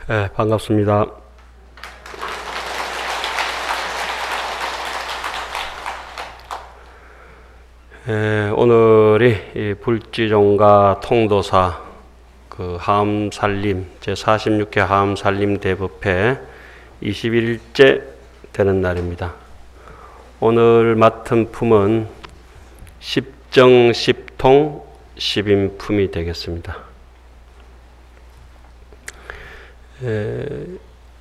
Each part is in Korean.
네, 반갑습니다. 오늘이 불지종가 통도사 하암살림 제46회 하암살림 대법회 21일째 되는 날입니다. 오늘 맡은 품은 십정 십통 십인품이 되겠습니다.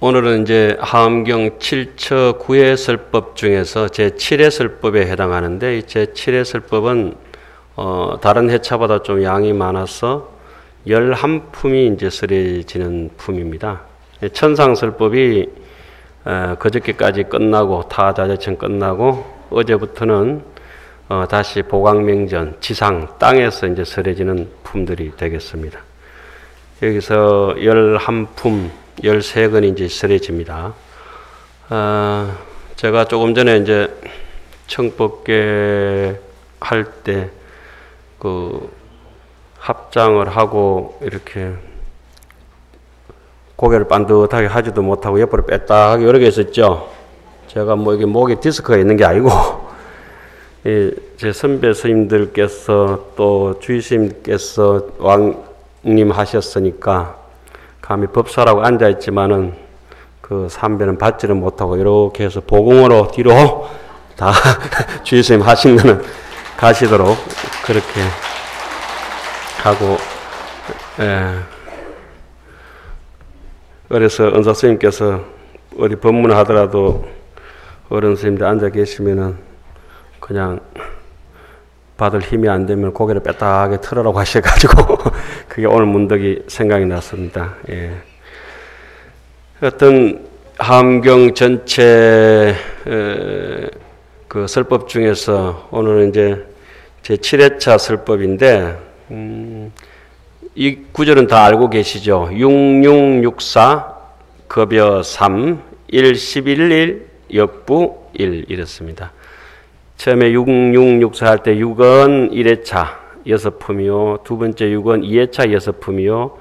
오늘은 이제 하암경 7처 9회 설법 중에서 제7회 설법에 해당하는데, 이 제7회 설법은 다른 회차보다 좀 양이 많아서 11품이 이제 설해지는 품입니다. 천상설법이 그저께까지 끝나고 타자재천 끝나고 어제부터는 다시 보광명전 지상 땅에서 이제 설해지는 품들이 되겠습니다. 여기서 11품 13건이 이제 설해집니다. 제가 조금 전에 이제 청법계 할 때 합장을 하고 이렇게 고개를 반듯하게 하지도 못하고 옆으로 뺐다하게 여러 개 있었죠. 제가 이게 목에 디스크가 있는 게 아니고 제 선배 스님들께서 또 주의스님께서 왕님 하셨으니까 감히 법사라고 앉아있지만은 그 삼배는 받지를 못하고 이렇게 해서 보궁으로 뒤로 다 주의스님 하신 거는 가시도록 그렇게 하고, 그래서 은사 스님께서 어디 법문을 하더라도 어른 스님들 앉아 계시면은 그냥 받을 힘이 안 되면 고개를 빼딱하게 틀으라고 하셔가지고 그게 오늘 문득이 생각이 났습니다. 어떤 하암경 전체 그 설법 중에서 오늘은 이제 제7회차 설법인데, 이 구절은 다 알고 계시죠? 6664 급여 3 111일 역부 1 이렇습니다. 처음에 6664 할 때 6은 1회차 6품이요, 두 번째 6은 2회차 6품이요,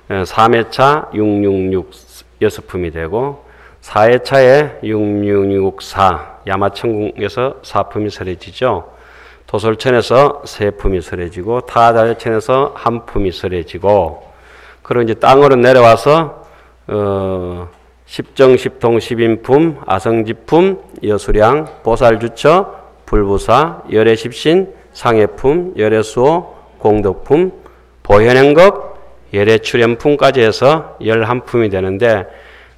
3회차 666 6품이 되고 4회차에 6664 야마천궁에서 4품이 설해지죠. 도솔천에서 3품이 설해지고 타자재천에서 1품이 설해지고, 그리고 이제 땅으로 내려와서 십정 십통 십인품 아성지품 여수량 보살주처 불부사 열애십신 상해품 열애수호 공덕품 보현행겁 열애출현품까지 해서 11품이 되는데,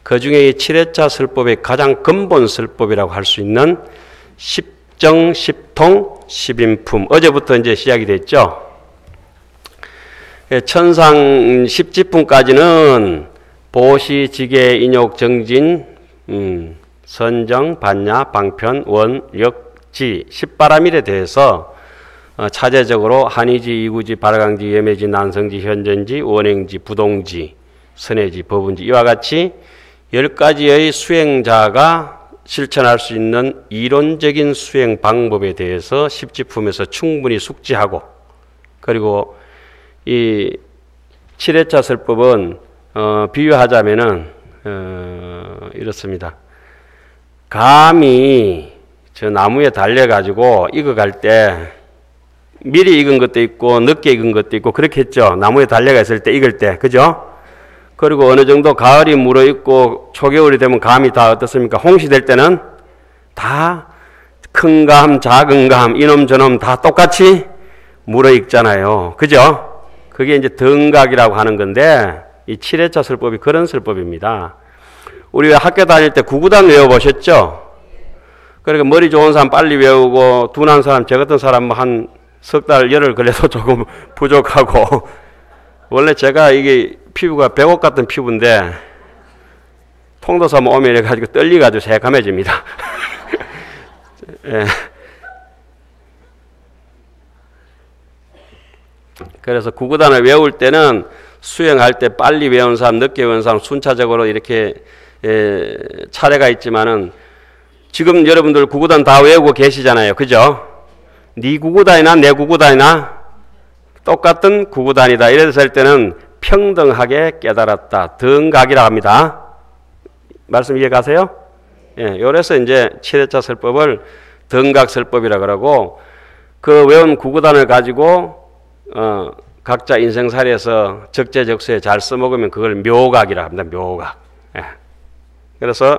그 중에 이 7회차 설법의 가장 근본 설법이라고 할 수 있는 십정 십통 십인품, 어제부터 이제 시작이 됐죠. 천상 십지품까지는 보시, 지계, 인욕, 정진, 선정, 반야, 방편, 원, 역, 지, 십바라밀에 대해서 차제적으로 한의지, 이구지, 발광지, 예매지, 난성지, 현전지, 원행지, 부동지, 선해지, 법운지 이와 같이 10가지의 수행자가 실천할 수 있는 이론적인 수행 방법에 대해서 십지품에서 충분히 숙지하고, 그리고 이 7회차 설법은 비유하자면은 이렇습니다. 감이 저 나무에 달려가지고 익어갈 때 미리 익은 것도 있고 늦게 익은 것도 있고 그렇게 했죠. 나무에 달려가 있을 때 익을 때, 그죠? 그리고 어느 정도 가을이 물어있고 초겨울이 되면 감이 다 어떻습니까? 홍시될 때는 다 큰 감, 작은 감, 이놈 저놈 다 똑같이 물어익잖아요. 그죠? 그게 이제 등각이라고 하는 건데, 이 7회차 설법이 그런 설법입니다. 우리 학교 다닐 때 구구단 외워보셨죠? 그러니까 머리 좋은 사람 빨리 외우고 둔한 사람, 저 같은 사람 한 석 달 열흘 걸려서 조금 부족하고, 원래 제가 이게 피부가 백옥 같은 피부인데 통도사 오면 이래가지고 떨리가지고 새까매집니다. 예. 그래서 구구단을 외울 때는 수행할 때 빨리 외운 사람, 늦게 외운 사람 순차적으로 이렇게 차례가 있지만은, 지금 여러분들 구구단 다 외우고 계시잖아요. 그죠? 네 구구단이나 내 구구단이나 똑같은 구구단이다. 이래서 할 때는 평등하게 깨달았다. 등각이라 합니다. 말씀 이해가세요? 예, 요래서 이제 7회차 설법을 등각설법이라 그러고, 그 외운 구구단을 가지고 각자 인생살이에서 적재적소에 잘 써먹으면 그걸 묘각이라 합니다. 묘각. 예. 그래서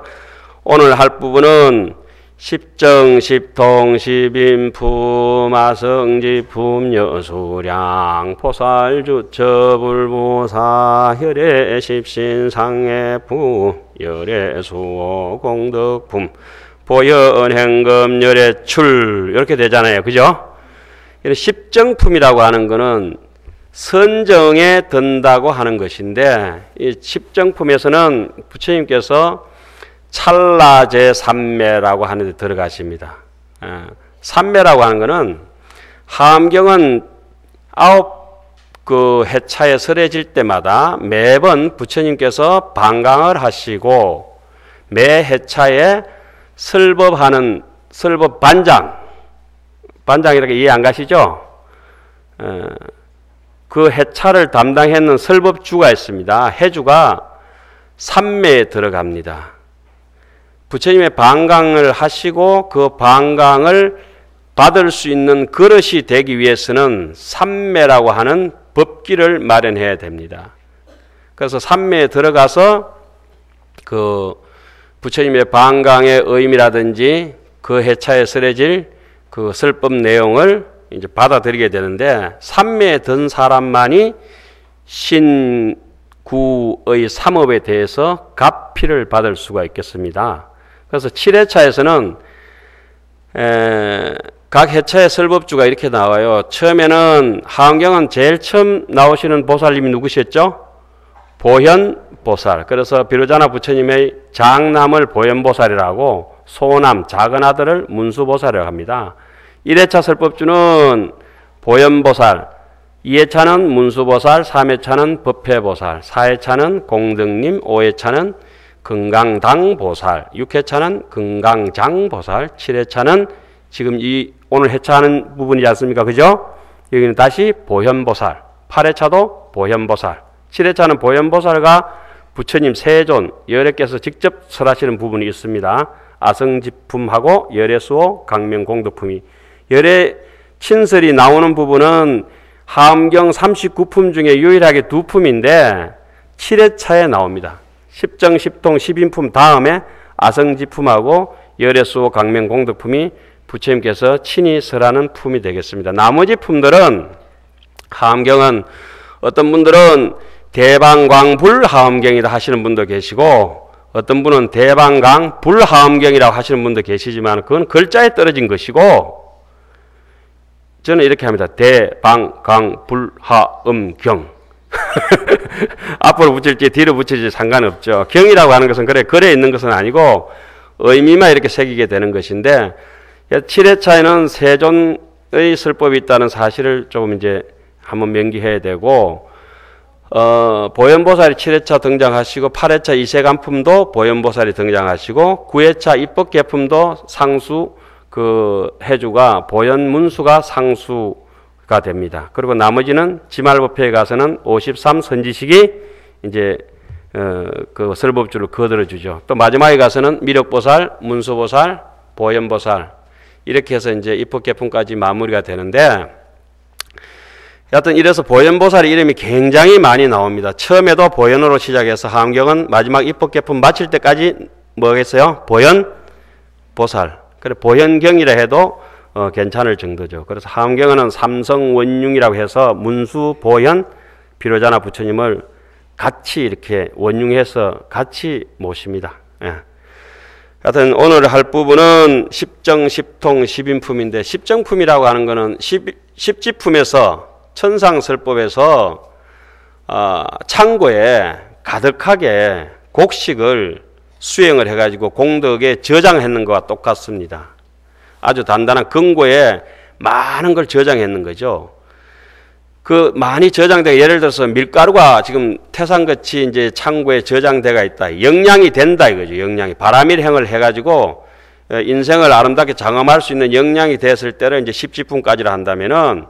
오늘 할 부분은 십정, 십통, 십인품, 아성지품, 여수량, 포살주처, 불보사, 혈의 십신, 상해부, 열애수호, 공덕품, 보연행금, 열애출 이렇게 되잖아요. 그죠? 십정품이라고 하는 것은 선정에 든다고 하는 것인데, 이 십정품에서는 부처님께서 찰나제 삼매라고 하는 데 들어가십니다. 삼매라고 하는 것은 하암경은 9 해차에 설해질 때마다 매번 부처님께서 방강을 하시고 매 해차에 설법하는 설법 반장이라고 이해 안 가시죠? 그 해차를 담당했는 설법주가 있습니다. 해주가 삼매에 들어갑니다. 부처님의 방강을 하시고 그 방강을 받을 수 있는 그릇이 되기 위해서는 삼매라고 하는 법기를 마련해야 됩니다. 그래서 삼매에 들어가서 그 부처님의 방강의 의미라든지 그 해차에 설해질 그 설법 내용을 이제 받아들이게 되는데, 삼매에 든 사람만이 신구의 삼업에 대해서 가피를 받을 수가 있겠습니다. 그래서 7회차에서는 각 해차의 설법주가 이렇게 나와요. 처음에는 하암경은 제일 처음 나오시는 보살님이 누구셨죠? 보현보살. 그래서 비로자나 부처님의 장남을 보현보살이라고, 소남 작은 아들을 문수보살이라고 합니다. 1회차 설법주는 보현보살, 2회차는 문수보살, 3회차는 법회보살, 4회차는 공덕님, 5회차는 금강당보살, 6회차는 금강장보살, 7회차는 지금 이 오늘 회차하는 부분이지 않습니까? 그죠? 여기는 다시 보현보살, 8회차도 보현보살, 7회차는 보현보살과 부처님 세존, 열애께서 직접 설하시는 부분이 있습니다. 아성지품하고 열애수호, 강명공덕품이. 열애 친설이 나오는 부분은 하암경 39품 중에 유일하게 2품인데 7회차에 나옵니다. 십정, 십통, 십인품 다음에 아성지품하고 열애수호, 강명공덕품이 부처님께서 친히 설하는 품이 되겠습니다. 나머지 품들은 하암경은 어떤 분들은 대방광불하암경이라 하시는 분도 계시고, 어떤 분은 대방강불하암경이라고 하시는 분도 계시지만 그건 글자에 떨어진 것이고, 저는 이렇게 합니다. 대방강불하음경. 앞으로 붙일지 뒤로 붙일지 상관없죠. 경이라고 하는 것은 글에 있는 것은 아니고 의미만 이렇게 새기게 되는 것인데, 7회차에는 세존의 설법이 있다는 사실을 조금 이제 한번 명기해야 되고, 보현보살이 7회차 등장하시고 8회차 이세간품도 보현보살이 등장하시고 9회차 입법계품도 상수 그 해주가 보현문수가 상수가 됩니다. 그리고 나머지는 지말법회에 가서는 53 선지식이 이제 그 설법주를 거들어주죠. 또 마지막에 가서는 미륵보살, 문수보살, 보현보살 이렇게 해서 이제 입법계품까지 마무리가 되는데, 여하튼 이래서 보현보살의 이름이 굉장히 많이 나옵니다. 처음에도 보현으로 시작해서 하암경은 마지막 입법계품 마칠 때까지 뭐겠어요? 보현보살. 그래 보현경이라 해도 괜찮을 정도죠. 그래서 하암경은 삼성원융이라고 해서 문수, 보현, 비로자나 부처님을 같이 이렇게 원융해서 같이 모십니다. 예. 하여튼 오늘 할 부분은 십정, 십통, 십인품인데, 십정품이라고 하는 것은 십지품에서 천상설법에서 창고에 가득하게 곡식을 수행을 해가지고 공덕에 저장했는 것과 똑같습니다. 아주 단단한 금고에 많은 걸 저장했는 거죠. 그 많이 저장되고, 예를 들어서 밀가루가 지금 태산같이 이제 창고에 저장돼가 있다. 영양이 된다 이거죠. 영양이 바람일행을 해가지고 인생을 아름답게 장엄할 수 있는 영양이 됐을 때를 이제 십지품까지라 한다면은,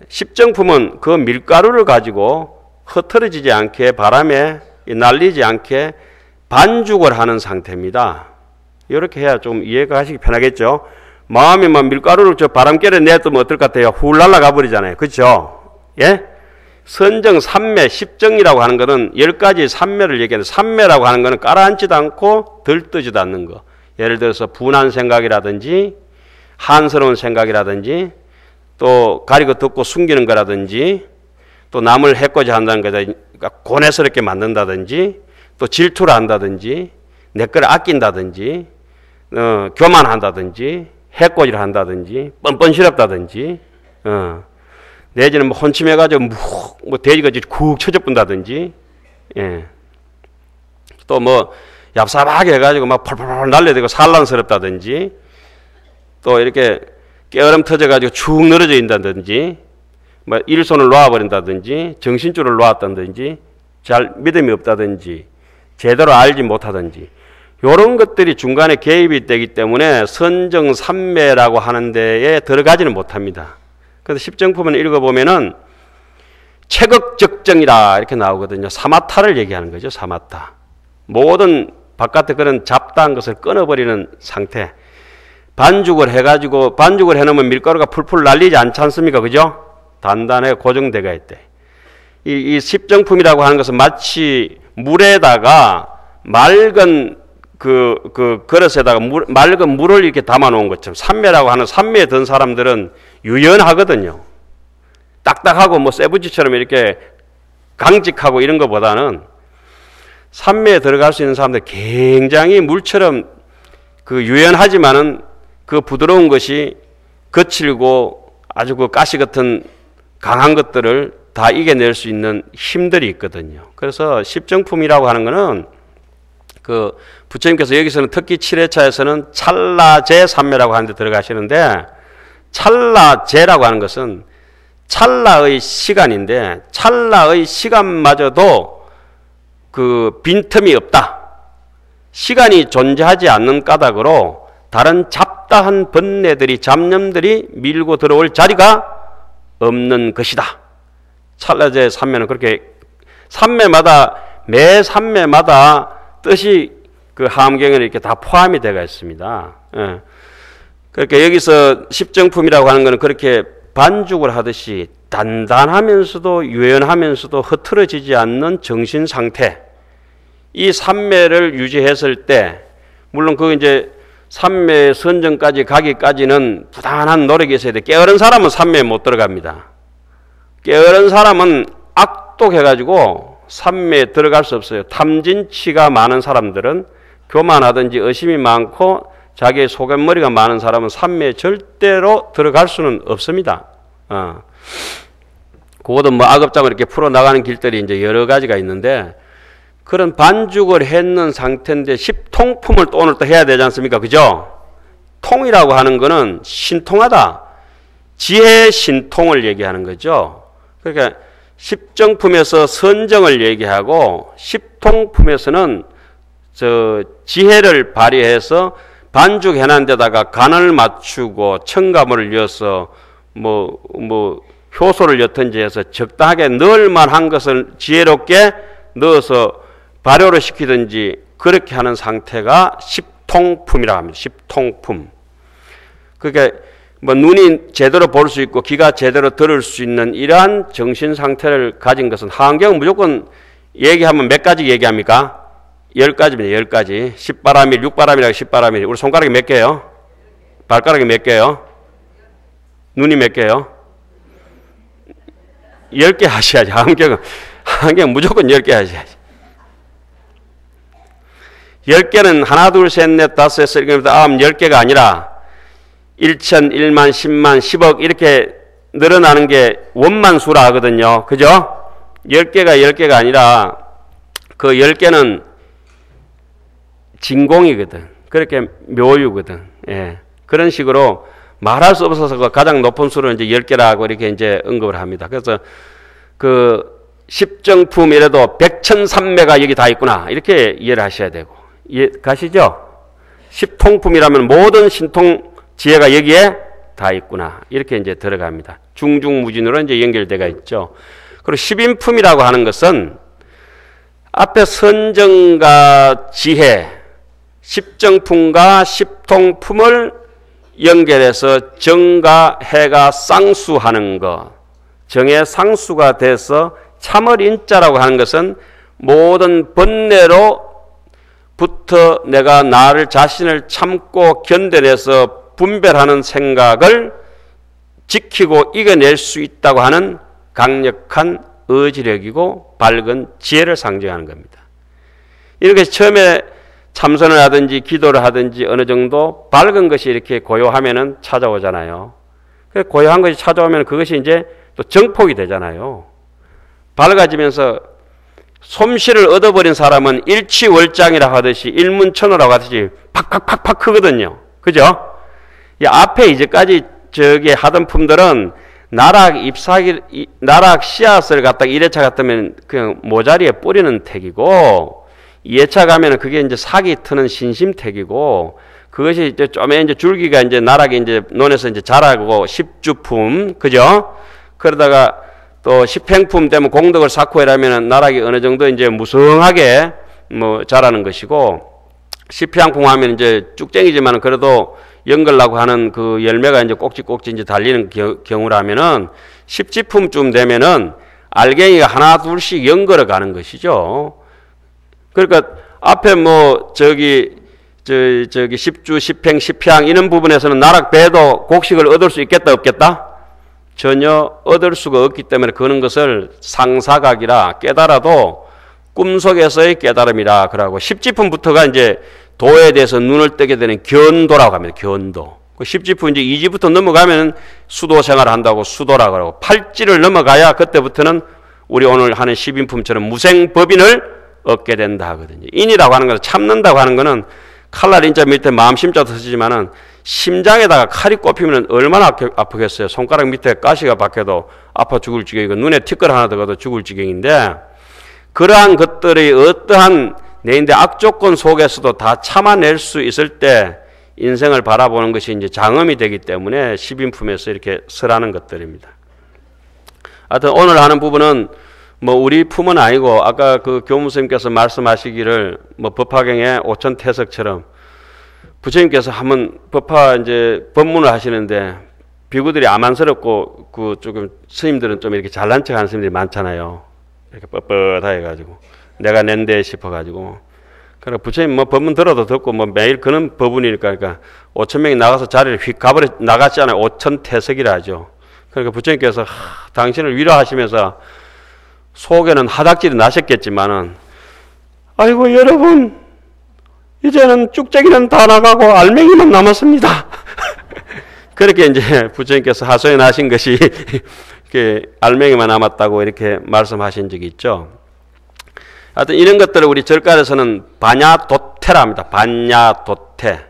십정품은 그 밀가루를 가지고 흐트러지지 않게 바람에 날리지 않게 반죽을 하는 상태입니다. 이렇게 해야 좀 이해가 하시기 편하겠죠. 마음에 막 밀가루를 저 바람결에 내두면 어떨 것 같아요? 훌 날아가 버리잖아요. 그렇죠? 예? 선정, 삼매, 십정이라고 하는 것은 10가지 삼매를 얘기하는데, 삼매라고 하는 것은 깔아앉지도 않고 들뜨지도 않는 거. 예를 들어서 분한 생각이라든지 한스러운 생각이라든지 또 가리고 덮고 숨기는 거라든지 또 남을 해코지 한다는 거다, 그러니까 고뇌스럽게 만든다든지 또 질투를 한다든지 내 거를 아낀다든지 교만한다든지 해코지를 한다든지 뻔뻔스럽다든지 내지는 뭐 혼침해가지고 뭐 돼지같이 쿡 쳐져본다든지 예. 또 뭐 얍삽하게 해가지고 막 펄펄펄 날려대고 산란스럽다든지 또 이렇게 깨어름 터져가지고 축 늘어져 있다든지 뭐 일손을 놓아버린다든지 정신줄을 놓았다든지 잘 믿음이 없다든지 제대로 알지 못하든지 이런 것들이 중간에 개입이 되기 때문에 선정삼매라고 하는 데에 들어가지는 못합니다. 그래서 십정품을 읽어보면은 체극적정이라 이렇게 나오거든요. 사마타를 얘기하는 거죠. 사마타. 모든 바깥에 그런 잡다한 것을 끊어버리는 상태. 반죽을 해가지고 반죽을 해놓으면 밀가루가 풀풀 날리지 않지 않습니까? 그죠? 단단하게 고정되어 있대. 이 십정품이라고 하는 것은 마치 물에다가 맑은 그릇에다가 맑은 물을 이렇게 담아 놓은 것처럼 삼매라고 하는 삼매에 든 사람들은 유연하거든요. 딱딱하고 뭐 쇠붙이처럼 이렇게 강직하고 이런 것보다는 삼매에 들어갈 수 있는 사람들 굉장히 물처럼 그 유연하지만은 그 부드러운 것이 거칠고 아주 그 가시 같은 강한 것들을 다 이겨낼 수 있는 힘들이 있거든요. 그래서 십정품이라고 하는 것은 그 부처님께서 여기서는 특히 7회차에서는 찰나제 삼매라고 하는 데 들어가시는데 찰나제라고 하는 것은 찰나의 시간인데 찰나의 시간마저도 그 빈틈이 없다. 시간이 존재하지 않는 까닭으로 다른 잡다한 번뇌들이 잡념들이 밀고 들어올 자리가 없는 것이다. 찰나제 삼매는 그렇게 삼매마다 매 삼매마다 뜻이 그 하암경에 이렇게 다 포함이 되어 있습니다. 예. 그러니까 여기서 십정품이라고 하는 것은 그렇게 반죽을 하듯이 단단하면서도 유연하면서도 흐트러지지 않는 정신 상태. 이 삼매를 유지했을 때, 물론 그 이제 삼매 선정까지 가기까지는 부단한 노력이 있어야 돼. 게으른 사람은 삼매에 못 들어갑니다. 게으른 사람은 악독해가지고 삼매에 들어갈 수 없어요. 탐진치가 많은 사람들은 교만하든지 의심이 많고 자기의 소견머리가 많은 사람은 삼매에 절대로 들어갈 수는 없습니다. 그것도 뭐 악업장을 이렇게 풀어나가는 길들이 이제 여러 가지가 있는데 그런 반죽을 했는 상태인데 십통품을 또 오늘 또 해야 되지 않습니까? 그죠? 통이라고 하는 거는 신통하다. 지혜 신통을 얘기하는 거죠. 그러니까 십정품에서 선정을 얘기하고 십통품에서는 저 지혜를 발휘해서 반죽해놓은 데다가 간을 맞추고 첨가물을 넣어서 뭐 효소를 엿든지 해서 적당하게 넣을 만한 것을 지혜롭게 넣어서 발효를 시키든지 그렇게 하는 상태가 십통품이라고 합니다. 십통품. 그러니까 뭐 눈이 제대로 볼 수 있고 귀가 제대로 들을 수 있는 이러한 정신 상태를 가진 것은 하안경은 무조건 얘기하면 몇 가지 얘기합니까? 10가지입니다. 10가지. 십바라밀, 육바라밀하고 십바라밀. 우리 손가락이 몇 개요? 발가락이 몇 개요? 눈이 몇 개요? 10개 하셔야지. 하안경은 무조건 10개 하셔야지. 10개는 하나, 둘, 셋, 넷, 다섯, 여섯, 일곱, 여덟, 아홉, 10개가 아니라 1천, 1만, 10만, 10억 이렇게 늘어나는 게 원만수라 하거든요. 그죠? 10개가 아니라 그 10개는 진공이거든. 그렇게 묘유거든. 예. 그런 식으로 말할 수 없어서 가장 높은 수를 이제 10개라고 이렇게 이제 언급을 합니다. 그래서 그 십정품이라도 백천삼매가 여기 다 있구나. 이렇게 이해를 하셔야 되고. 이해 가시죠? 십통품이라면 모든 신통 지혜가 여기에 다 있구나. 이렇게 이제 들어갑니다. 중중무진으로 이제 연결되어 있죠. 그리고 십인품이라고 하는 것은 앞에 선정과 지혜, 십정품과 십통품을 연결해서 정과 해가 쌍수하는 것, 정의 상수가 돼서 참을 인자라고 하는 것은 모든 번뇌로부터 내가 나를 자신을 참고 견뎌내서 분별하는 생각을 지키고 이겨낼 수 있다고 하는 강력한 의지력이고 밝은 지혜를 상징하는 겁니다. 이렇게 처음에 참선을 하든지 기도를 하든지 어느 정도 밝은 것이 이렇게 고요하면은 찾아오잖아요. 고요한 것이 찾아오면 그것이 이제 또 정폭이 되잖아요. 밝아지면서 솜씨를 얻어버린 사람은 일치월장이라고 하듯이 일문천호라고 하듯이 팍팍팍팍 크거든요. 그죠? 이 앞에 이제까지 저기 하던 품들은 나락 씨앗을 갖다가 1회차 같으면 그냥 모자리에 뿌리는 택이고 2회차 가면은 그게 이제 사기 트는 신심택이고 그것이 이제 좀에 이제 줄기가 이제 나락이 이제 논에서 이제 자라고 십주품, 그죠? 그러다가 또 십행품 되면 공덕을 쌓고 이러면은 나락이 어느 정도 이제 무성하게 뭐 자라는 것이고 십향품 하면 이제 쭉쟁이지만 그래도 연걸라고 하는 그 열매가 이제 꼭지꼭지 이제 달리는 경우라면은 십지품쯤 되면은 알갱이가 하나 둘씩 연걸어 가는 것이죠. 그러니까 앞에 뭐 저기 십주, 십행, 십향 이런 부분에서는 나락 배도 곡식을 얻을 수 있겠다 없겠다? 전혀 얻을 수가 없기 때문에 그런 것을 상사각이라 깨달아도 꿈속에서의 깨달음이라 그러고 십지품부터가 이제 도에 대해서 눈을 뜨게 되는 견도라고 합니다. 견도. 그 십지품 이제 2지부터 넘어가면 수도 생활을 한다고 수도라고 하고 8지를 넘어가야 그때부터는 우리 오늘 하는 십인품처럼 무생법인을 얻게 된다 하거든요. 인이라고 하는 것은 참는다고 하는 것은 칼날 인자 밑에 마음 심자도 쓰지만은 심장에다가 칼이 꼽히면 얼마나 아프겠어요. 손가락 밑에 가시가 박혀도 아파 죽을 지경이고 눈에 티끌 하나 들어가도 죽을 지경인데 그러한 것들이 어떠한 내인데 악조건 속에서도 다 참아낼 수 있을 때 인생을 바라보는 것이 이제 장엄이 되기 때문에 십인품에서 이렇게 설하는 것들입니다. 하여튼 오늘 하는 부분은 뭐 우리 품은 아니고 아까 그 교무스님께서 말씀하시기를 뭐 법화경의 오천태석처럼 부처님께서 한번 법화 이제 법문을 하시는데 비구들이 아만스럽고 그 조금 스님들은 좀 이렇게 잘난 척하는 스님들이 많잖아요. 이렇게 뻣뻣하게 가지고 내가 낸데 싶어가지고. 그러니까 부처님 뭐 법문 들어도 듣고 뭐 매일 그런 법문이니까 그러니까 5,000명이 나가서 자리를 휙 가버려 나갔잖아요. 5천태석이라 하죠. 그러니까 부처님께서 당신을 위로하시면서 속에는 하닥질이 나셨겠지만은 아이고 여러분 이제는 쭉쟁이는 다 나가고 알맹이만 남았습니다. 그렇게 이제 부처님께서 하소연 하신 것이 알맹이만 남았다고 이렇게 말씀하신 적이 있죠. 하여튼 이런 것들을 우리 절간에서는 반야도태라 합니다. 반야도태.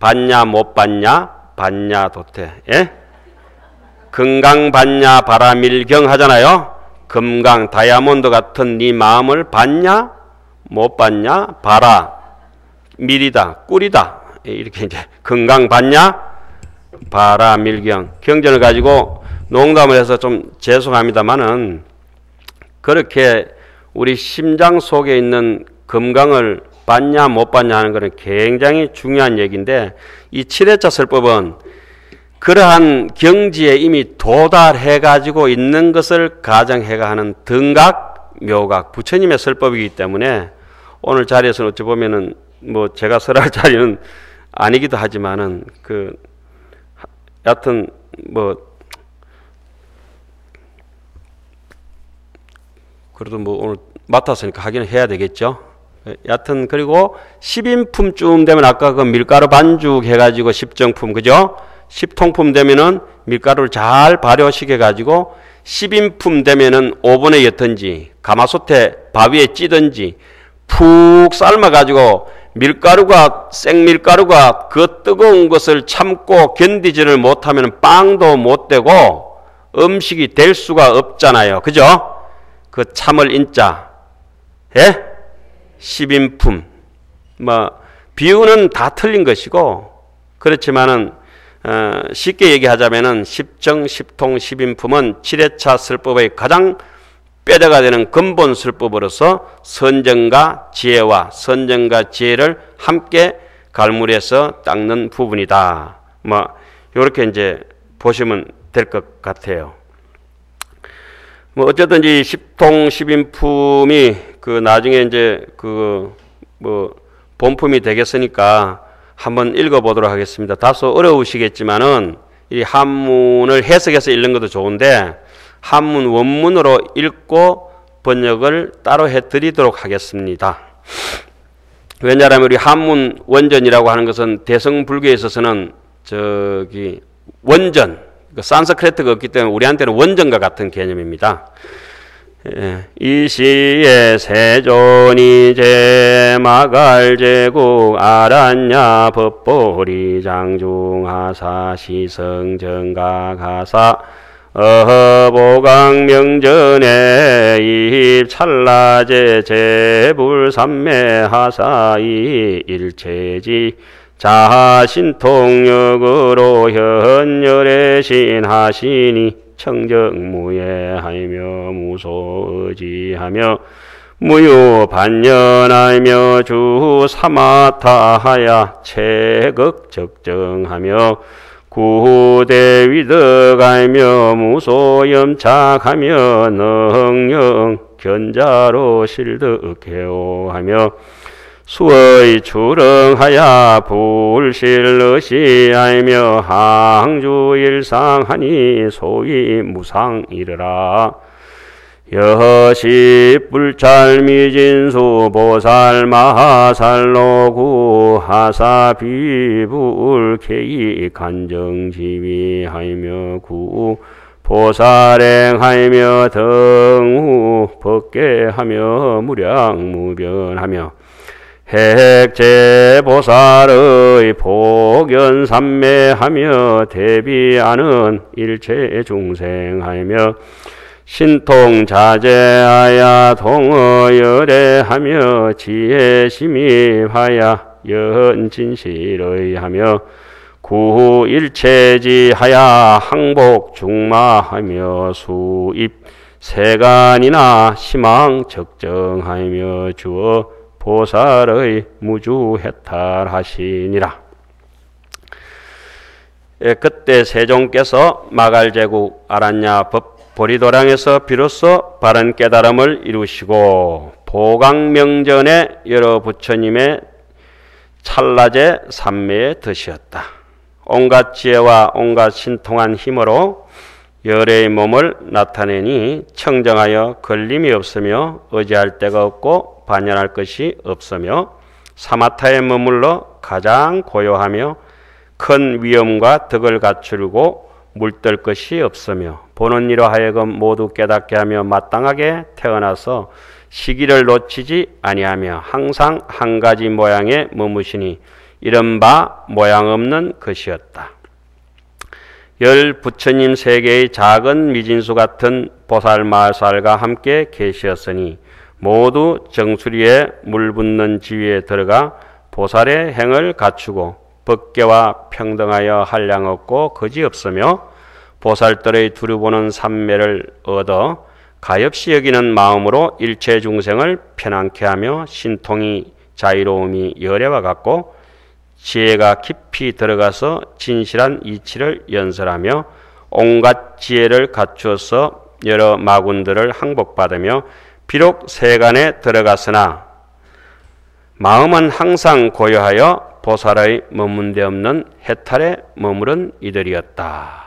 반야 못 봤냐? 반야도태. 예? 금강반야 바라밀경 하잖아요. 금강 다이아몬드 같은 네 마음을 봤냐? 못 봤냐? 봐라. 밀이다. 꿀이다. 이렇게 이제 금강 봤냐? 봐라 밀경. 경전을 가지고 농담을 해서 좀 죄송합니다만은 그렇게 우리 심장 속에 있는 금강을 봤냐 못 봤냐 하는 것은 굉장히 중요한 얘기인데 이 7회차 설법은 그러한 경지에 이미 도달해 가지고 있는 것을 가정해가 하는 등각, 묘각, 부처님의 설법이기 때문에 오늘 자리에서는 어찌 보면은 뭐 제가 설할 자리는 아니기도 하지만은 여하튼 뭐 그래도 뭐 오늘 맡았으니까 하기는 해야 되겠죠. 여하튼 그리고 십인품쯤 되면 아까 그 밀가루 반죽 해가지고 십정품 그죠? 십통품 되면은 밀가루를 잘 발효시켜 가지고 십인품 되면은 오븐에 였든지 가마솥에 바위에 찌든지 푹 삶아 가지고 밀가루가 생밀가루가 그 뜨거운 것을 참고 견디지를 못하면 빵도 못 되고 음식이 될 수가 없잖아요. 그죠? 그 참을 인자, 예? 십인품. 뭐 비유는 다 틀린 것이고 그렇지만은 쉽게 얘기하자면은 십정, 십통, 십인품은 7회차 설법의 가장 뼈대가 되는 근본 설법으로서 선정과 지혜와 선정과 지혜를 함께 갈무리해서 닦는 부분이다. 뭐 이렇게 이제 보시면 될 것 같아요. 뭐 어쨌든지 십통 십인품이 그 나중에 이제 그 뭐 본품이 되겠으니까 한번 읽어보도록 하겠습니다. 다소 어려우시겠지만은 이 한문을 해석해서 읽는 것도 좋은데 한문 원문으로 읽고 번역을 따로 해드리도록 하겠습니다. 왜냐하면 우리 한문 원전이라고 하는 것은 대성불교에 있어서는 저기 원전, 산스크리트가 없기 때문에 우리한테는 원전과 같은 개념입니다. 이 시에 세존이 제마갈제국 아란야 법보리 장중하사 시성정가가사 어허보강명전에 입찰라제 제불삼매하사이 일체지 자신통력으로 현열의 신하시니 청정무예하며 무소의지하며 무유반연하며 주사마타하야 체극적정하며 구대위덕하며 무소염착하며 능영 견자로 실득해오하며 수의 출렁하야 불실의시하며 항주일상하니 소위 무상이르라. 여시 불찰미진수 보살마하살로구 하사비불케이 간정지위하며 구 보살행하며 등후 법계하며 무량무변하며 핵제보살의 복연삼매하며 대비하는 일체중생하며 신통자제하야 통어열애하며 지혜심입하야 연진실의하며 구일체지하야 항복중마하며 수입 세간이나 희망적정하며 주어 보살의 무주해탈하시니라. 그때 세종께서 마갈제국 아란야 보리도량에서 비로소 바른 깨달음을 이루시고 보강명전에 여러 부처님의 찰나제 삼매에 드셨다. 온갖 지혜와 온갖 신통한 힘으로 열의 몸을 나타내니 청정하여 걸림이 없으며 의지할 데가 없고 반연할 것이 없으며 사마타에 머물러 가장 고요하며 큰 위엄과 덕을 갖추고 물들 것이 없으며 보는 이로 하여금 모두 깨닫게 하며 마땅하게 태어나서 시기를 놓치지 아니하며 항상 한 가지 모양에 머무시니 이른바 모양 없는 것이었다. 열 부처님 세계의 작은 미진수 같은 보살마살과 함께 계시었으니 모두 정수리에 물 붓는 지위에 들어가 보살의 행을 갖추고 법계와 평등하여 한량 없고 거지 없으며 보살들의 두루보는 삼매를 얻어 가엾이 여기는 마음으로 일체 중생을 편안케 하며 신통이 자유로움이 열애와 같고 지혜가 깊이 들어가서 진실한 이치를 연설하며 온갖 지혜를 갖추어서 여러 마군들을 항복받으며 비록 세간에 들어갔으나 마음은 항상 고요하여 보살의 머문 데 없는 해탈에 머무른 이들이었다.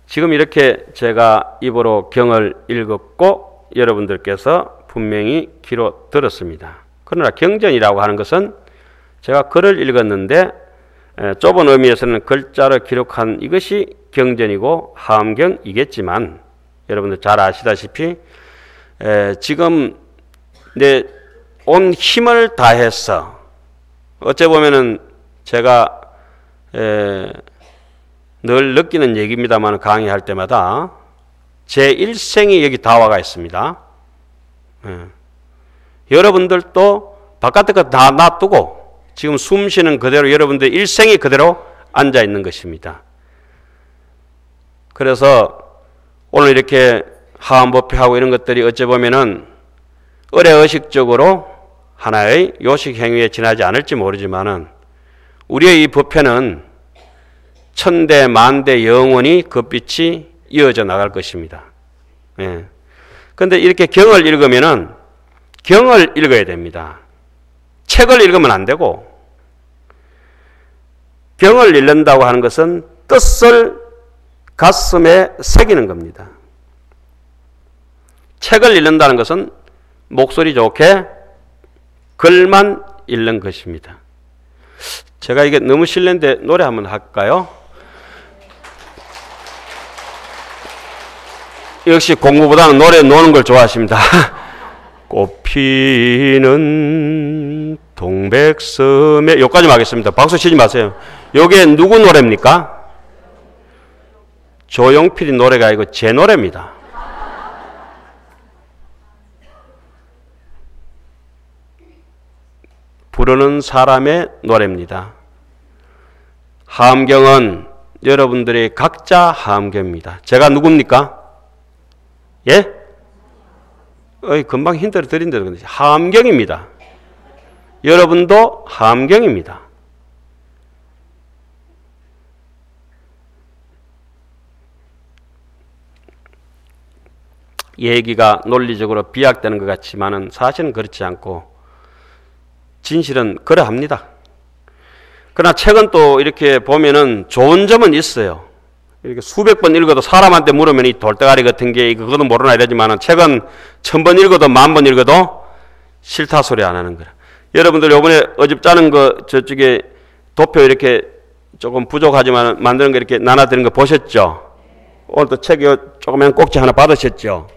지금 이렇게 제가 입으로 경을 읽었고 여러분들께서 분명히 귀로 들었습니다. 그러나 경전이라고 하는 것은 제가 글을 읽었는데 좁은 의미에서는 글자로 기록한 이것이 경전이고 하엄경이겠지만 여러분들 잘 아시다시피 지금 내 온 힘을 다해서 어째 보면은 제가 늘 느끼는 얘기입니다만 강의할 때마다 제 일생이 여기 다와가 있습니다. 여러분들도 바깥에 거 다 놔두고 지금 숨 쉬는 그대로 여러분들 일생이 그대로 앉아 있는 것입니다. 그래서 오늘 이렇게 하원법회하고 이런 것들이 어찌 보면은 의례의식적으로 하나의 요식 행위에 지나지 않을지 모르지만은 우리의 이 법회는 천대 만대 영원히 그 빛이 이어져 나갈 것입니다. 예. 근데 이렇게 경을 읽으면은 경을 읽어야 됩니다. 책을 읽으면 안 되고, 경을 읽는다고 하는 것은 뜻을 가슴에 새기는 겁니다. 책을 읽는다는 것은 목소리 좋게 글만 읽는 것입니다. 제가 이게 너무 실례인데 노래 한번 할까요? 역시 공부보다는 노래 노는 걸 좋아하십니다. 꽃피는 동백섬에, 여기까지 하겠습니다. 박수 치지 마세요. 요게 누구 노래입니까? 조용필이 노래가 아니고 제 노래입니다. 부르는 사람의 노래입니다. 하암경은 여러분들의 각자 하암경입니다. 제가 누굽니까? 예? 금방 힌트를 드린 대로 하암경입니다. 여러분도 하암경입니다. 얘기가 논리적으로 비약되는 것 같지만은 사실은 그렇지 않고 진실은 그러합니다. 그러나 책은 또 이렇게 보면은 좋은 점은 있어요. 이렇게 수백 번 읽어도 사람한테 물으면 이 돌대가리 같은 게 그거도 모르나 이러지만은 책은 1000번 읽어도 10,000번 읽어도 싫다 소리 안 하는 거라. 여러분들 요번에 어집 짜는 거 저쪽에 도표 이렇게 조금 부족하지만 만드는 거 이렇게 나눠드린 거 보셨죠? 오늘도 책 조그만 꼭지 하나 받으셨죠?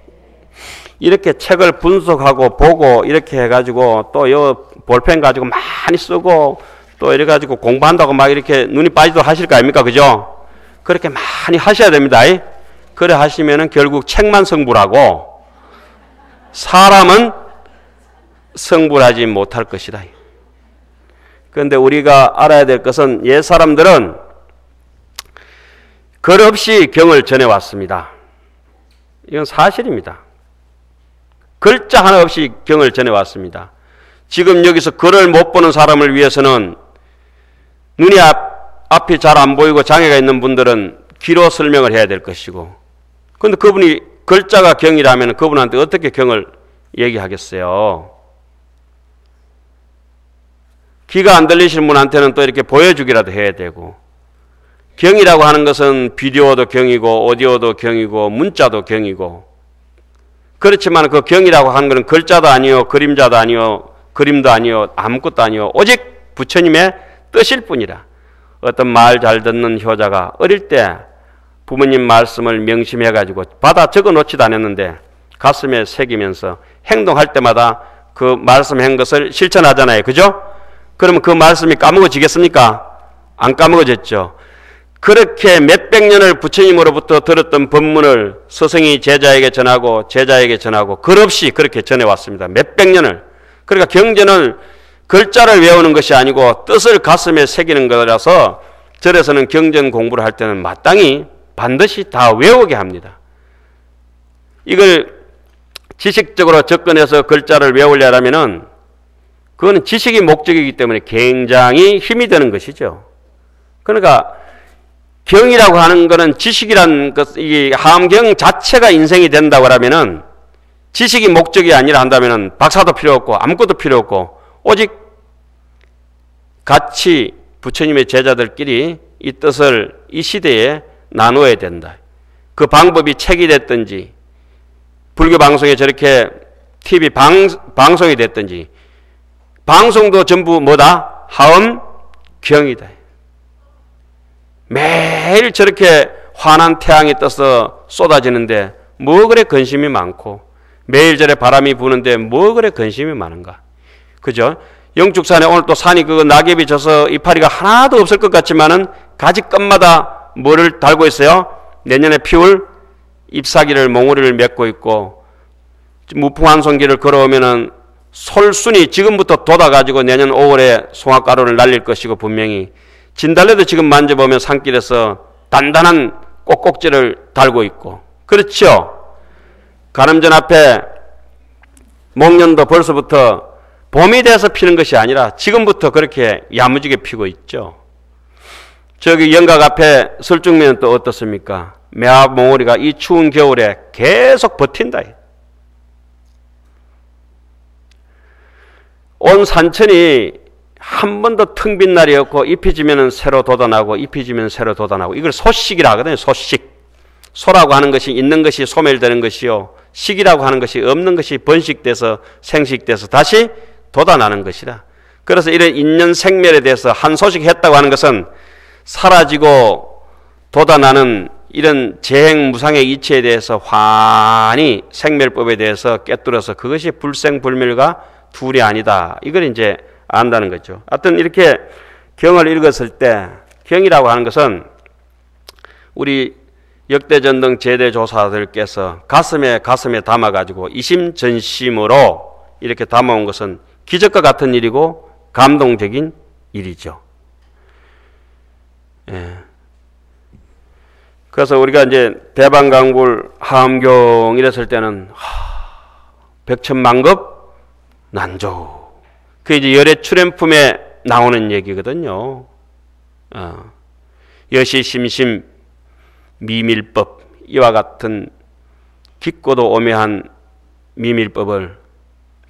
이렇게 책을 분석하고 보고 이렇게 해가지고 또 요 볼펜 가지고 많이 쓰고 또 이래가지고 공부한다고 막 이렇게 눈이 빠지도록 하실 거 아닙니까? 그죠? 그렇게 많이 하셔야 됩니다. 그래 하시면은 결국 책만 성불하고 사람은 성불하지 못할 것이다. 그런데 우리가 알아야 될 것은 옛 사람들은 글 없이 경을 전해왔습니다. 이건 사실입니다. 글자 하나 없이 경을 전해왔습니다. 지금 여기서 글을 못 보는 사람을 위해서는 눈이 앞이 잘 안 보이고 장애가 있는 분들은 귀로 설명을 해야 될 것이고, 그런데 그분이 글자가 경이라면 그분한테 어떻게 경을 얘기하겠어요? 귀가 안 들리시는 분한테는 또 이렇게 보여주기라도 해야 되고, 경이라고 하는 것은 비디오도 경이고 오디오도 경이고 문자도 경이고, 그렇지만 그 경이라고 하는 것은 글자도 아니요, 그림자도 아니요, 그림도 아니요, 아무것도 아니요, 오직 부처님의 뜻일 뿐이라. 어떤 말 잘 듣는 효자가 어릴 때 부모님 말씀을 명심해가지고 받아 적어 놓지도 않았는데 가슴에 새기면서 행동할 때마다 그 말씀한 것을 실천하잖아요. 그죠? 그러면 그 말씀이 까먹어지겠습니까? 안 까먹어졌죠. 그렇게 몇백 년을 부처님으로부터 들었던 법문을 스승이 제자에게 전하고 제자에게 전하고 글 없이 그렇게 전해왔습니다. 몇백 년을. 그러니까 경전을 글자를 외우는 것이 아니고 뜻을 가슴에 새기는 거라서 절에서는 경전 공부를 할 때는 마땅히 반드시 다 외우게 합니다. 이걸 지식적으로 접근해서 글자를 외우려면은 그거는 지식이 목적이기 때문에 굉장히 힘이 드는 것이죠. 그러니까 경이라고 하는 것은 지식이란 것, 이 하암경 자체가 인생이 된다고 하면은 지식이 목적이 아니라 한다면은 박사도 필요 없고 아무것도 필요 없고 오직 같이 부처님의 제자들끼리 이 뜻을 이 시대에 나누어야 된다. 그 방법이 책이 됐든지 불교 방송에 저렇게 TV 방송이 됐든지 방송도 전부 뭐다? 하엄경이다. 매일 저렇게 환한 태양이 떠서 쏟아지는데 뭐 그래 관심이 많고 매일 저래 바람이 부는데 뭐 그래 관심이 많은가? 그죠? 영축산에 오늘 또 산이 그 낙엽이 져서 이파리가 하나도 없을 것 같지만은 가지끝마다 뭐를 달고 있어요? 내년에 피울 잎사귀를 몽우리를 맺고 있고 무풍한송길을 걸어오면은 솔순이 지금부터 돋아가지고 내년 5월에 송화가루를 날릴 것이고 분명히 진달래도 지금 만져보면 산길에서 단단한 꼭꼭지를 달고 있고 그렇죠? 가늠전 앞에 목련도 벌써부터 봄이 돼서 피는 것이 아니라 지금부터 그렇게 야무지게 피고 있죠. 저기 영각 앞에 설중면은 또 어떻습니까? 매화봉오리가 이 추운 겨울에 계속 버틴다. 온 산천이 한 번도 텅 빈 날이 없고 잎이 지면 새로 돋아나고 잎이 지면 새로 돋아나고 이걸 소식이라 하거든요. 소식. 소라고 하는 것이 있는 것이 소멸되는 것이요. 식이라고 하는 것이 없는 것이 번식돼서 생식돼서 다시 돋아나는 것이라. 그래서 이런 인연 생멸에 대해서 한 소식 했다고 하는 것은 사라지고 돋아나는 이런 재행무상의 이치에 대해서 환히 생멸법에 대해서 꿰뚫어서 그것이 불생불멸과 둘이 아니다. 이걸 이제 안다는 거죠. 하여튼 이렇게 경을 읽었을 때 경이라고 하는 것은 우리 역대전등 제대조사들께서 가슴에 담아가지고 이심전심으로 이렇게 담아온 것은 기적과 같은 일이고 감동적인 일이죠. 예. 그래서 우리가 이제 대방강불 하엄경 이랬을 때는 백천만급 난조. 그 이제 열의 출현품에 나오는 얘기거든요. 여시심심 미밀법 이와 같은 깊고도 오묘한 미밀법을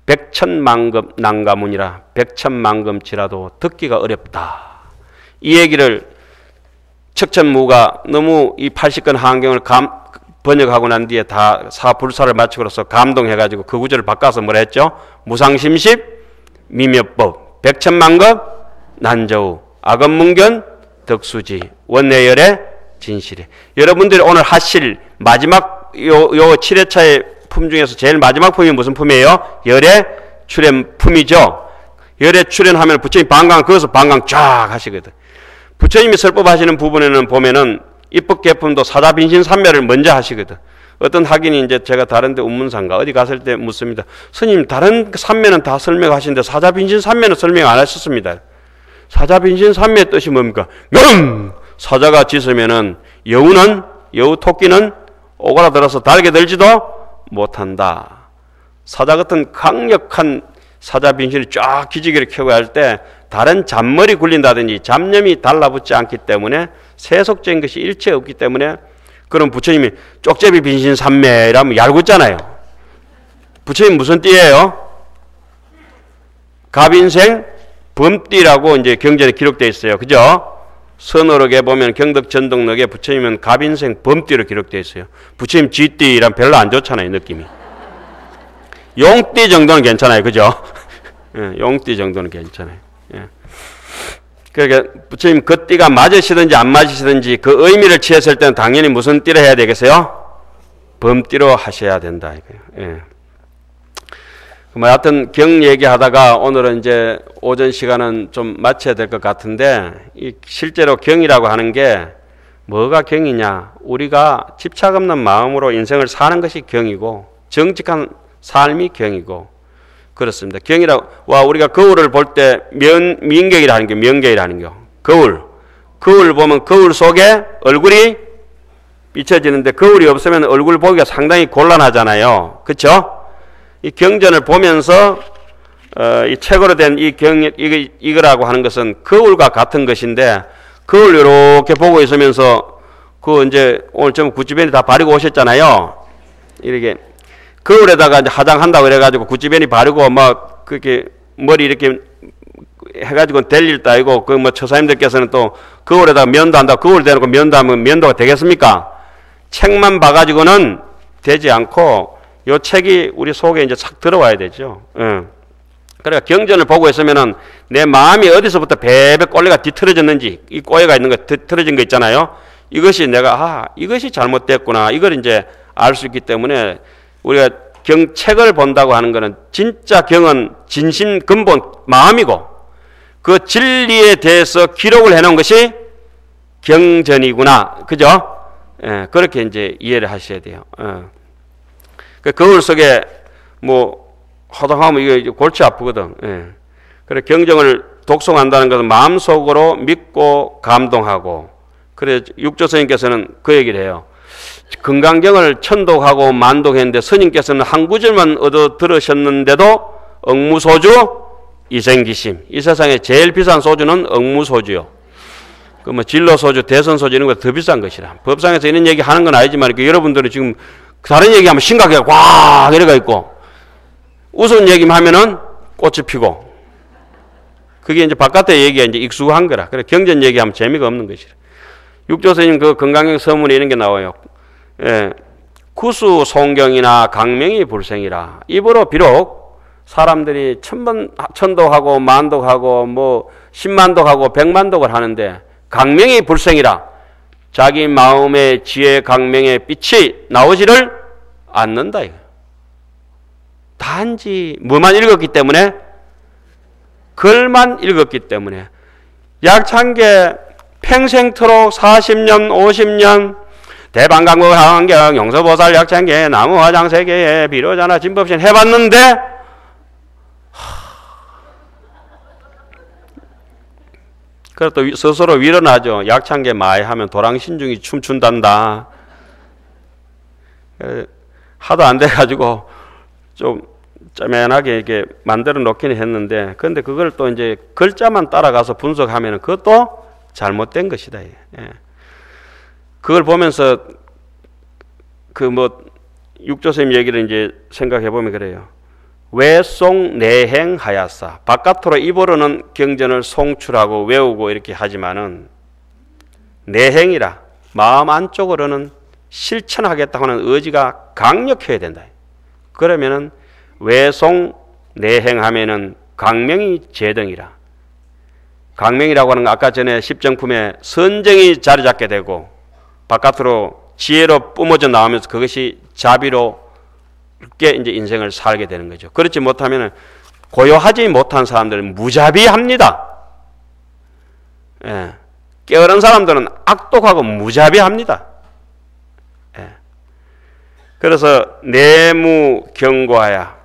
백천만급 난가문이라 백천만금치라도 듣기가 어렵다. 이 얘기를 척천무가 너무 이 80권 하엄경을 번역하고 난 뒤에 다 사불사를 마치고로서 감동해가지고 그 구절을 바꿔서 뭐라 했죠? 무상심십 미묘법 백천만급 난저우 악언문견 덕수지 원내열의 진실에. 여러분들이 오늘 하실 마지막 요 7회차의 품 중에서 제일 마지막 품이 무슨 품이에요? 열의 출현 품이죠. 열의 출현하면 부처님 방광 그어서 방광 쫙 하시거든. 부처님이 설법하시는 부분에는 보면은 입법개품도 사자빈신삼매를 먼저 하시거든. 어떤 학인이 이제 제가 다른데 운문상가 어디 갔을 때 묻습니다. 스님 다른 삼매는 다 설명하시는데 사자빈신삼매는 설명 안 하셨습니다. 사자빈신삼매의 뜻이 뭡니까? 사자가 짖으면은 여우 토끼는 오그라들어서 달게들지도 못한다. 사자 같은 강력한 사자 빈신이 쫙 기지개를 켜고 할 때 다른 잔머리 굴린다든지 잡념이 달라붙지 않기 때문에 세속적인 것이 일체 없기 때문에 그럼 부처님이 쪽제비 빈신 삼매라면 얄궂잖아요. 부처님 무슨 띠예요? 갑인생 범띠라고 이제 경전에 기록되어 있어요. 그죠? 선어록에 보면 경덕전독록에 부처님은 갑인생 범띠로 기록되어 있어요. 부처님 쥐띠란 별로 안 좋잖아요, 느낌이. 용띠 정도는 괜찮아요. 그죠? 예, 용띠 정도는 괜찮아요. 예. 그러니까 부처님 그 띠가 맞으시든지 안 맞으시든지 그 의미를 취했을 때는 당연히 무슨 띠를 해야 되겠어요? 범띠로 하셔야 된다. 이거예요. 예. 뭐 하여튼 경 얘기하다가 오늘은 이제 오전 시간은 좀 마쳐야 될 것 같은데 이 실제로 경이라고 하는 게 뭐가 경이냐? 우리가 집착 없는 마음으로 인생을 사는 것이 경이고 정직한 삶이 경이고 그렇습니다. 경이라고 우리가 거울을 볼 때 민경이라는 게 명경이라는 게 거울 보면 거울 속에 얼굴이 비춰지는데 거울이 없으면 얼굴 보기가 상당히 곤란하잖아요. 그렇죠? 이 경전을 보면서 이 책으로 된 이 이거라고 하는 것은 거울과 같은 것인데 거울 이렇게 보고 있으면서 그 이제 오늘 좀 구찌변이 다 바르고 오셨잖아요. 이렇게 거울에다가 이제 화장한다고 그래가지고 구찌변이 바르고 막 그렇게 머리 이렇게 해가지고 될 일도 아니고 그 뭐 처사님들께서는 또 거울에다가 면도 한다고 거울 대놓고 면도 하면 면도가 되겠습니까? 책만 봐가지고는 되지 않고 요 책이 우리 속에 이제 착 들어와야 되죠. 그러니까 경전을 보고 있으면은 내 마음이 어디서부터 베베 꼴레가 뒤틀어졌는지 이 꼬여가 있는 거 틀어진 거 있잖아요. 이것이 내가 이것이 잘못됐구나. 이걸 이제 알 수 있기 때문에 우리가 책을 본다고 하는 거는 진짜 경은 진심 근본 마음이고 그 진리에 대해서 기록을 해놓은 것이 경전이구나. 그죠? 예, 그렇게 이제 이해를 하셔야 돼요. 그 거울 속에 뭐 허당하면 이게 골치 아프거든. 예. 그래 경정을 독송한다는 것은 마음속으로 믿고 감동하고 그래 육조 스님께서는 그 얘기를 해요. 건강경을 천독하고 만독했는데 스님께서는 한 구절만 얻어 들으셨는데도 억무소주 이생기심. 이 세상에 제일 비싼 소주는 억무소주요. 그 뭐 진로소주, 대선소주 이런 거 더 비싼 것이라. 법상에서 이런 얘기 하는 건 아니지만 여러분들은 지금 다른 얘기하면 심각하게 꽉 이래가 있고 우스운 얘기만 하면은 꽃이 피고 그게 이제 바깥의 얘기가 이제 익숙한 거라. 그래 경전 얘기하면 재미가 없는 것이라. 육조스님 그 건강경 서문에 이런 게 나와요. 예, 구수 송경이나 강명이 불생이라. 입으로 비록 사람들이 천독하고 만독하고 뭐 10만독하고 100만독을 하는데 강명이 불생이라. 자기 마음의 지혜 강명의 빛이 나오지를 않는다. 이거. 단지 뭐만 읽었기 때문에 글만 읽었기 때문에 약창계 평생토록 40년 50년 대방강국 하왕경 용서보살 약창계 나무화장세계에 비로자나 진법신 해봤는데 그래서 또 스스로 위로나죠. 약창계 마이 하면 도랑신중이 춤춘단다. 하도 안 돼가지고 좀 짜면하게 이렇게 만들어 놓기는 했는데, 근데 그걸 또 이제 글자만 따라가서 분석하면 그것도 잘못된 것이다. 예. 그걸 보면서 그 뭐 육조스님 얘기를 이제 생각해 보면 그래요. 외송 내행하야사. 바깥으로 입으로는 경전을 송출하고 외우고 이렇게 하지만은 내행이라 마음 안쪽으로는 실천하겠다고 하는 의지가 강력해야 된다. 그러면은 외송 내행하면은 강명이 제등이라. 강명이라고 하는 건 아까 전에 십정품에 선정이 자리 잡게 되고 바깥으로 지혜로 뿜어져 나오면서 그것이 자비롭게 이제 인생을 살게 되는 거죠. 그렇지 못하면 고요하지 못한 사람들은 무자비합니다. 예. 깨어른 사람들은 악독하고 무자비합니다. 예. 그래서 내무경고하야.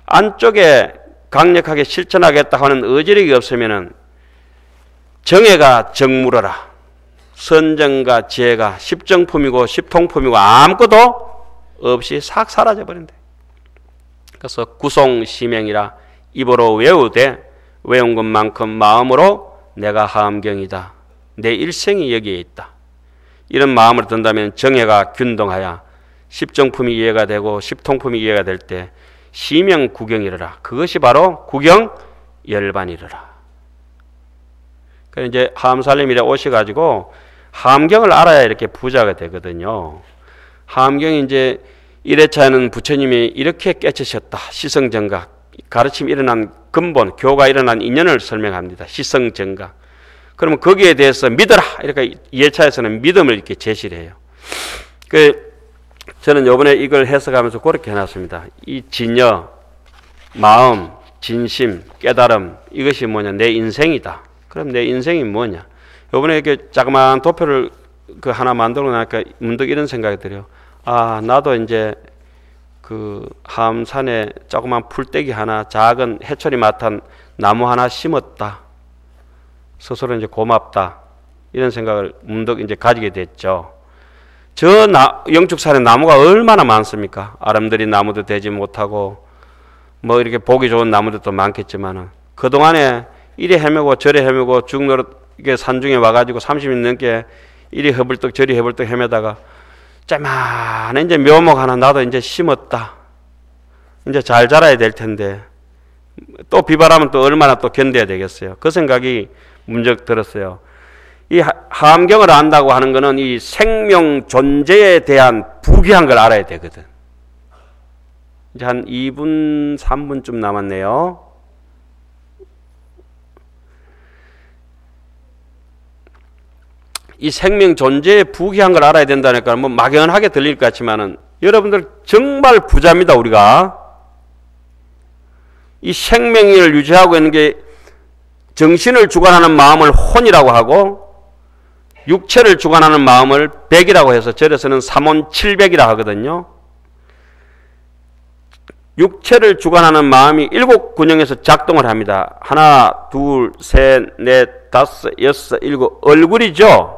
안쪽에 강력하게 실천하겠다 하는 의지력이 없으면 정예가 정물어라. 선정과 지혜가 십정품이고 십통품이고 아무것도 없이 싹 사라져버린다. 그래서 구송시명이라 입으로 외우되 외운 것만큼 마음으로 내가 하엄경이다. 내 일생이 여기에 있다. 이런 마음을 든다면 정예가 균동하여 십정품이 이해가 되고 십통품이 이해가 될 때 시명구경이르라. 그것이 바로 구경열반이르라. 그래서 이제 하엄살림이라 오셔가지고 하엄경을 알아야 이렇게 부자가 되거든요. 하엄경이 이제 1회차에는 부처님이 이렇게 깨치셨다. 시성정각. 가르침이 일어난 근본, 교가 일어난 인연을 설명합니다. 시성정각. 그러면 거기에 대해서 믿어라. 이렇게 2회차에서는 믿음을 이렇게 제시를 해요. 저는 이번에 이걸 해석하면서 그렇게 해놨습니다. 이 진여, 마음, 진심, 깨달음, 이것이 뭐냐? 내 인생이다. 그럼 내 인생이 뭐냐? 이번에 이렇게 자그마한 도표를 그 하나 만들고 나니까 문득 이런 생각이 들어요. 아, 나도 이제 그 하암산에 조그만 풀떼기 하나, 작은 해초리 맡은 나무 하나 심었다. 스스로 이제 고맙다. 이런 생각을 문득 이제 가지게 됐죠. 영축산에 나무가 얼마나 많습니까? 아름드린 나무도 되지 못하고, 뭐 이렇게 보기 좋은 나무들도 많겠지만은, 그동안에 이리 헤매고 저리 헤매고 중노릇 이게 산중에 와가지고 30년 넘게 이리 허불떡 저리 허불떡 헤매다가 짜만한 이제 묘목 하나 나도 이제 심었다. 이제 잘 자라야 될 텐데 또 비바람은 또 얼마나 또 견뎌야 되겠어요. 그 생각이 문득 들었어요. 이 하암경을 안다고 하는 것은 이 생명 존재에 대한 부귀한 걸 알아야 되거든. 이제 한 2분 3분쯤 남았네요. 이 생명 존재의 부귀한 걸 알아야 된다니까 뭐 막연하게 들릴 것 같지만은 여러분들 정말 부자입니다. 우리가 이 생명을 유지하고 있는 게 정신을 주관하는 마음을 혼이라고 하고 육체를 주관하는 마음을 백이라고 해서 절에서는 삼혼칠백이라 하거든요. 육체를 주관하는 마음이 7근형에서 작동을 합니다. 하나, 둘, 셋, 넷, 다섯, 여섯, 일곱. 얼굴이죠.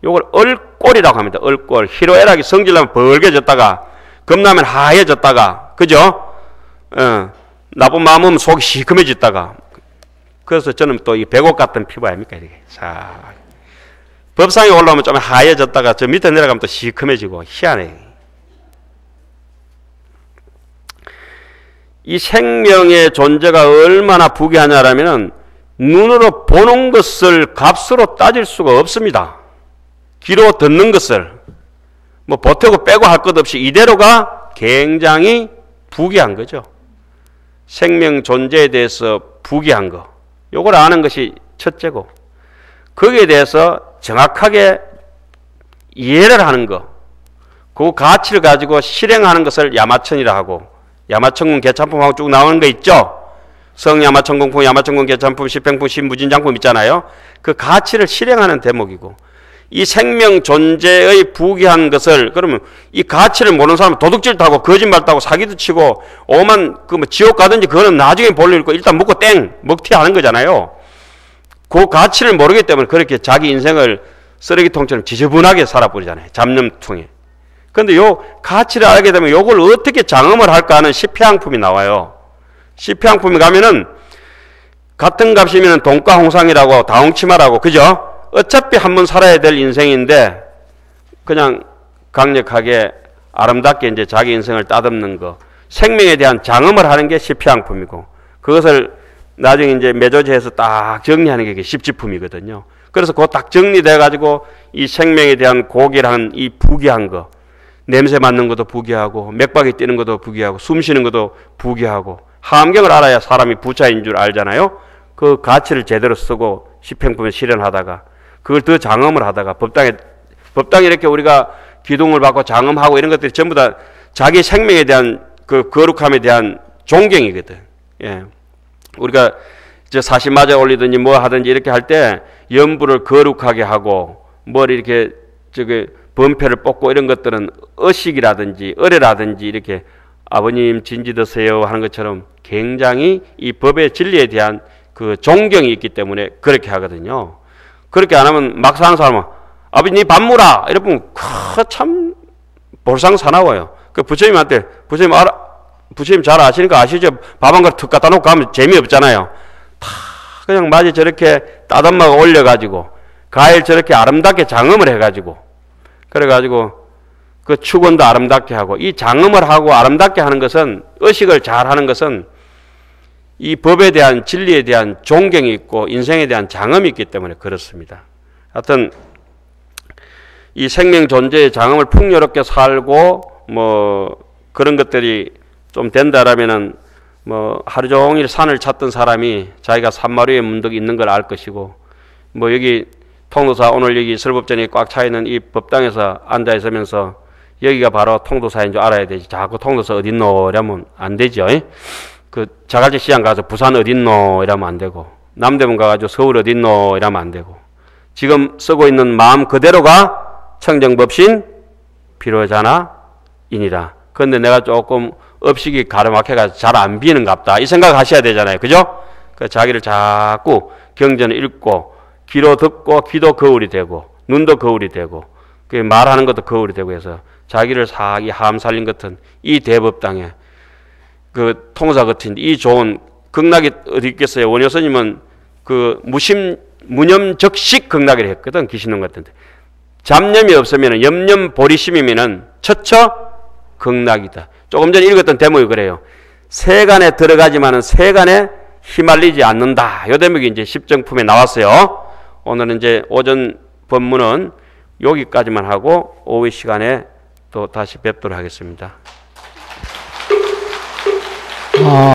요걸 얼꼴이라고 합니다. 얼꼴. 희로애락이 성질나면 벌게졌다가 겁나면 하얘졌다가, 그죠? 나쁜 마음은 속이 시커매졌다가. 그래서 저는 또 이 백옥 같은 피부 아닙니까? 이렇게. 자, 법상에 올라오면 좀 하얘졌다가 저 밑에 내려가면 또 시커매지고 희한해. 이 생명의 존재가 얼마나 부귀하냐라면은 눈으로 보는 것을 값으로 따질 수가 없습니다. 귀로 듣는 것을 뭐 보태고 빼고 할 것 없이 이대로가 굉장히 부귀한 거죠. 생명 존재에 대해서 부귀한 거. 요걸 아는 것이 첫째고, 거기에 대해서 정확하게 이해를 하는 거, 그 가치를 가지고 실행하는 것을 야마천이라 하고, 야마천군 개참품하고 쭉 나오는 거 있죠? 성야마천공품, 야마천군 개참품, 십행품, 신무진장품 있잖아요. 그 가치를 실행하는 대목이고, 이 생명 존재의 부귀한 것을, 그러면 이 가치를 모르는 사람은 도둑질도 하고 거짓말도 하고 사기도 치고 오만 그 뭐 지옥 가든지 그거는 나중에 볼 일 있고 일단 먹고 땡 먹튀하는 거잖아요. 그 가치를 모르기 때문에 그렇게 자기 인생을 쓰레기통처럼 지저분하게 살아버리잖아요. 잡념통에. 그런데 요 가치를 알게 되면 요걸 어떻게 장엄을 할까 하는 시패양품이 나와요. 시패양품에 가면은 같은 값이면 돈가 홍상이라고 다홍치마라고, 그죠? 어차피 한 번 살아야 될 인생인데 그냥 강력하게 아름답게 이제 자기 인생을 따듬는 거, 생명에 대한 장엄을 하는 게 시패양품이고, 그것을 나중에 이제 매조제해서 딱 정리하는 게 십지품이거든요. 그래서 그거 딱 정리돼 가지고 이 생명에 대한 고귀한 이 부귀한 거, 냄새 맡는 것도 부귀하고 맥박이 뛰는 것도 부귀하고 숨 쉬는 것도 부귀하고, 함경을 알아야 사람이 부자인 줄 알잖아요. 그 가치를 제대로 쓰고 시행품에 실현하다가 그걸 더 장엄을 하다가 법당에 이렇게 우리가 기둥을 받고 장엄하고 이런 것들이 전부 다 자기 생명에 대한 그 거룩함에 대한 존경이거든. 예. 우리가 이제 사시마저 올리든지 뭐 하든지 이렇게 할 때 연부를 거룩하게 하고 뭘 이렇게 저기 범패를 뽑고 이런 것들은 의식이라든지 의례라든지 이렇게 아버님 진지 드세요 하는 것처럼 굉장히 이 법의 진리에 대한 그 존경이 있기 때문에 그렇게 하거든요. 그렇게 안 하면 막상 하는 사람은 아버지 니 밥 물어 이러면 참 볼상사나워요. 그 부처님한테 부처님 잘 아시니까 아시죠? 밥 한 그릇 툭 갖다 놓고 가면 재미없잖아요. 다 그냥 마치 저렇게 따뜻하게 올려가지고 과일 저렇게 아름답게 장엄을 해가지고 그래가지고 그 축원도 아름답게 하고, 이 장엄을 하고 아름답게 하는 것은, 의식을 잘 하는 것은 이 법에 대한 진리에 대한 존경이 있고 인생에 대한 장엄이 있기 때문에 그렇습니다. 하여튼 이 생명 존재의 장엄을 풍요롭게 살고 뭐 그런 것들이 좀 된다라면은 뭐 하루 종일 산을 찾던 사람이 자기가 산마루에 문득 있는 걸 알 것이고, 뭐 여기 통도사 오늘 여기 설법전이 꽉 차 있는 이 법당에서 앉아 있으면서 여기가 바로 통도사인 줄 알아야 되지. 자꾸 통도사 어딨노 이러면 안 되죠. 그 자갈치 시장 가서 부산 어딨노 이러면 안 되고, 남대문 가가지고 서울 어딨노 이러면 안 되고, 지금 쓰고 있는 마음 그대로가 청정법신 비로자나이니라. 그런데 내가 조금 업식이 가로막혀가지고 잘 안 비는갑다 이 생각 하셔야 되잖아요. 그죠? 그 자기를 자꾸 경전을 읽고 귀로 듣고 귀도 거울이 되고 눈도 거울이 되고 그 말하는 것도 거울이 되고 해서 자기를 사기 함살림 같은 이 대법당에 그 통사 같은 이 좋은 극락이 어디 있겠어요? 원효 스님은 그 무념적식 극락이라 했거든. 귀신놈 같은데 잡념이 없으면 염념 보리심이면은 처처 극락이다. 조금 전에 읽었던 대목이 그래요. 세간에 들어가지만은 세간에 휘말리지 않는다. 이 대목이 이제 십정품에 나왔어요. 오늘은 이제 오전 법문은 여기까지만 하고 오후 시간에 또 다시 뵙도록 하겠습니다.